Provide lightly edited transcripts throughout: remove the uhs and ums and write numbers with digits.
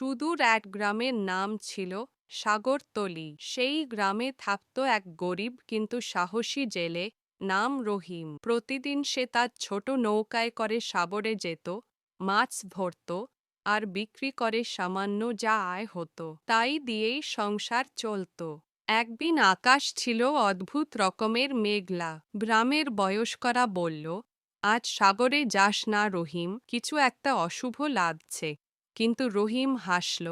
সুদূর এক গ্রামের নাম ছিল সাগরতলী। সেই গ্রামে থাকত এক গরিব কিন্তু সাহসী জেলে, নাম রহিম। প্রতিদিন সে তার ছোট নৌকায় করে সাগরে যেত, মাছ ধরত আর বিক্রি করে সামান্য যা আয় হতো তাই দিয়েই সংসার চলত। একদিন আকাশ ছিল অদ্ভুত রকমের মেঘলা। গ্রামের বয়স্করা বলল, আজ সাগরে যাস না রহিম, কিছু একটা অশুভ লাগছে। কিন্তু রহিম হাসল,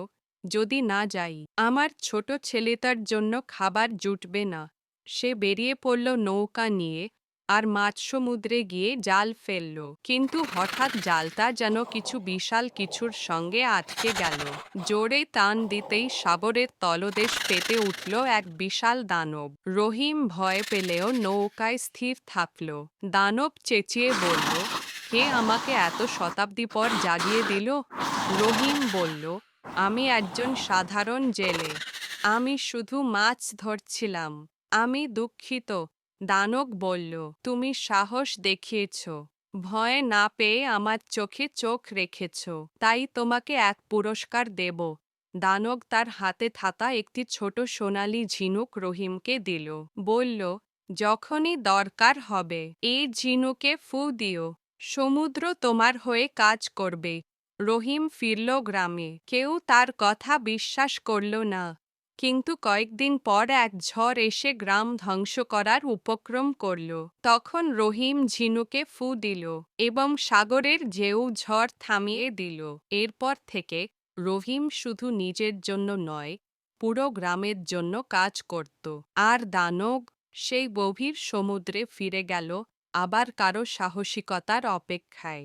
যদি না যাই আমার ছোট ছেলেটার জন্য খাবার জুটবে না। সে বেরিয়ে পড়ল নৌকা নিয়ে আর মাঝ সমুদ্রে গিয়ে জাল ফেলল। কিন্তু হঠাৎ জালটা যেন কিছু বিশাল কিছুর সঙ্গে আটকে গেল। জোরে টান দিতেই সাগরের তলদেশ ফেটে উঠল এক বিশাল দানব। রহিম ভয় পেলেও নৌকায় স্থির থাকল। দানব চেঁচিয়ে বলল, কে আমাকে এত শতাব্দী পর জাগিয়ে দিল? রহিম বলল, আমি একজন সাধারণ জেলে, আমি শুধু মাছ ধরছিলাম। আমি দুঃখিত। দানব বলল, তুমি সাহস দেখিয়েছ, ভয় না পেয়ে আমার চোখে চোখ রেখেছ, তাই তোমাকে এক পুরস্কার দেব। দানব তার হাতে থাকা একটি ছোট সোনালী ঝিনুক রহিমকে দিল। বলল, যখনই দরকার হবে এই ঝিনুকে ফু দিও, সমুদ্র তোমার হয়ে কাজ করবে। রহিম ফিরল গ্রামে। কেউ তার কথা বিশ্বাস করল না। কিন্তু কয়েকদিন পর এক ঝড় এসে গ্রাম ধ্বংস করার উপক্রম করল। তখন রহিম ঝিনুকে ফু দিল এবং সাগরের ঢেউ ঝড় থামিয়ে দিল। এরপর থেকে রহিম শুধু নিজের জন্য নয়, পুরো গ্রামের জন্য কাজ করত। আর দানব সেই গভীর সমুদ্রে ফিরে গেল, আবার কারো সাহসিকতার অপেক্ষায়।